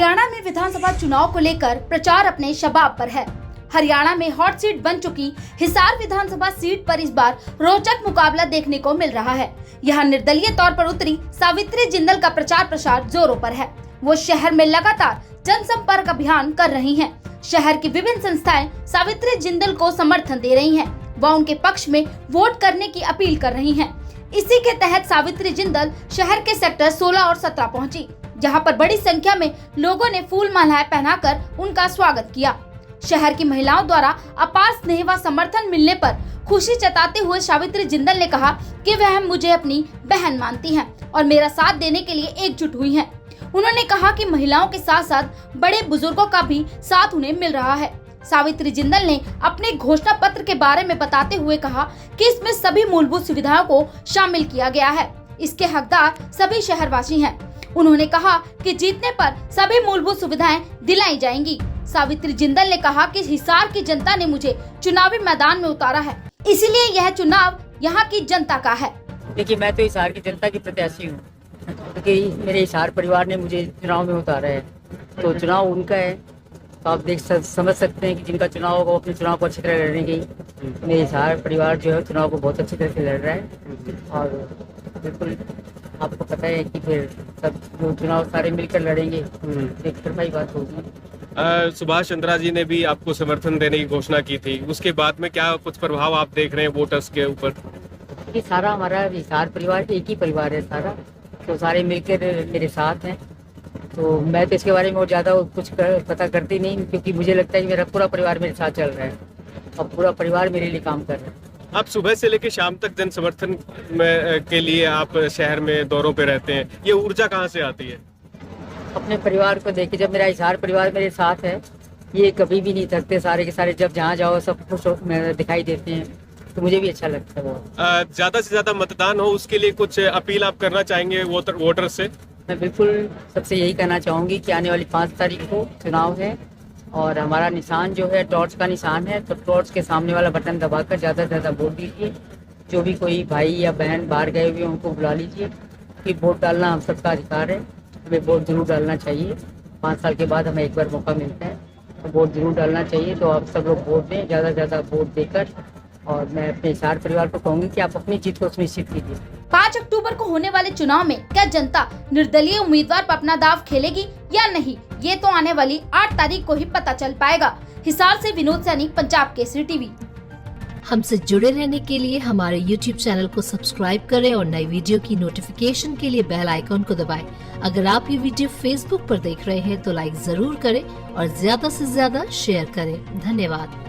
हरियाणा में विधानसभा चुनाव को लेकर प्रचार अपने शबाब पर है। हरियाणा में हॉट सीट बन चुकी हिसार विधानसभा सीट पर इस बार रोचक मुकाबला देखने को मिल रहा है। यहाँ निर्दलीय तौर पर उतरी सावित्री जिंदल का प्रचार प्रसार जोरों पर है। वो शहर में लगातार जनसंपर्क अभियान कर रही हैं। शहर की विभिन्न संस्थाएं सावित्री जिंदल को समर्थन दे रही हैं व उनके पक्ष में वोट करने की अपील कर रही हैं। इसी के तहत सावित्री जिंदल शहर के सेक्टर 16 और 17 पहुंची, जहां पर बड़ी संख्या में लोगों ने फूल मालाएं पहनाकर उनका स्वागत किया। शहर की महिलाओं द्वारा अपार स्नेह व समर्थन मिलने पर खुशी जताते हुए सावित्री जिंदल ने कहा कि वह मुझे अपनी बहन मानती हैं और मेरा साथ देने के लिए एकजुट हुई हैं। उन्होंने कहा कि महिलाओं के साथ साथ बड़े बुजुर्गों का भी साथ उन्हें मिल रहा है। सावित्री जिंदल ने अपने घोषणा पत्र के बारे में बताते हुए कहा कि इसमें सभी मूलभूत सुविधाओं को शामिल किया गया है। इसके हकदार सभी शहरवासी हैं। उन्होंने कहा कि जीतने पर सभी मूलभूत सुविधाएं दिलाई जाएंगी। सावित्री जिंदल ने कहा कि हिसार की जनता ने मुझे चुनावी मैदान में उतारा है, इसलिए यह चुनाव यहाँ की जनता का है। देखिए, मैं तो हिसार की जनता की प्रत्याशी हूँ, क्योंकि मेरे हिसार परिवार ने मुझे चुनाव में उतारा है, तो चुनाव उनका है। तो आप समझ सकते हैं कि जिनका चुनाव होगा वो अपने चुनाव को अच्छी तरह लड़ेंगे। मेरे हिसार परिवार जो है चुनाव को बहुत अच्छी तरह से लड़ रहा है और बिल्कुल आपको पता है कि फिर सब जो चुनाव सारे मिलकर लड़ेंगे, एक तरफा बात होगी। सुभाष चंद्रा जी ने भी आपको समर्थन देने की घोषणा की थी, उसके बाद में क्या कुछ प्रभाव आप देख रहे हैं वोटर्स के ऊपर? ये सारा हमारा हिसार परिवार एक ही परिवार है सारा, तो सारे मिलकर मेरे साथ हैं। तो मैं तो इसके बारे में और ज़्यादा कुछ पता करती नहीं, क्योंकि मुझे लगता है कि मेरा पूरा परिवार मेरे साथ चल रहा है और पूरा परिवार मेरे लिए काम कर रहा है। आप सुबह से लेकर शाम तक जन समर्थन के लिए आप शहर में दौरों पे रहते हैं, ये ऊर्जा कहाँ से आती है? अपने परिवार को देख के, जब मेरा हिसार परिवार मेरे साथ है, ये कभी भी नहीं थकते, सारे के सारे जब जहाँ जाओ सब खुश दिखाई देते हैं, तो मुझे भी अच्छा लगता है वो। ज़्यादा से ज़्यादा मतदान हो, उसके लिए कुछ अपील आप करना चाहेंगे वोटर से? मैं बिल्कुल सबसे यही कहना चाहूँगी कि आने वाली 5 तारीख को चुनाव है और हमारा निशान जो है टॉर्च का निशान है, तो टॉर्च के सामने वाला बटन दबाकर ज़्यादा से ज़्यादा वोट दीजिए। जो भी कोई भाई या बहन बाहर गए हुए उनको बुला लीजिए, कि वोट डालना हम सबका अधिकार है, हमें वोट जरूर डालना चाहिए। 5 साल के बाद हमें एक बार मौका मिलता है, तो वोट जरूर डालना चाहिए। तो आप सब लोग वोट दें, ज़्यादा से ज़्यादा वोट देकर, और मैं अपने हिसार परिवार को कहूँगी कि आप अपनी जीत को सुनिश्चित कीजिए। 5 अक्टूबर को होने वाले चुनाव में क्या जनता निर्दलीय उम्मीदवार पर अपना दाव खेलेगी या नहीं, ये तो आने वाली 8 तारीख को ही पता चल पाएगा। हिसार से विनोद सैनी, पंजाब केसरी टीवी। हमसे जुड़े रहने के लिए हमारे YouTube चैनल को सब्सक्राइब करें और नई वीडियो की नोटिफिकेशन के लिए बेल आइकॉन को दबाएं। अगर आप ये वीडियो Facebook पर देख रहे हैं तो लाइक जरूर करें और ज्यादा से ज्यादा शेयर करें। धन्यवाद।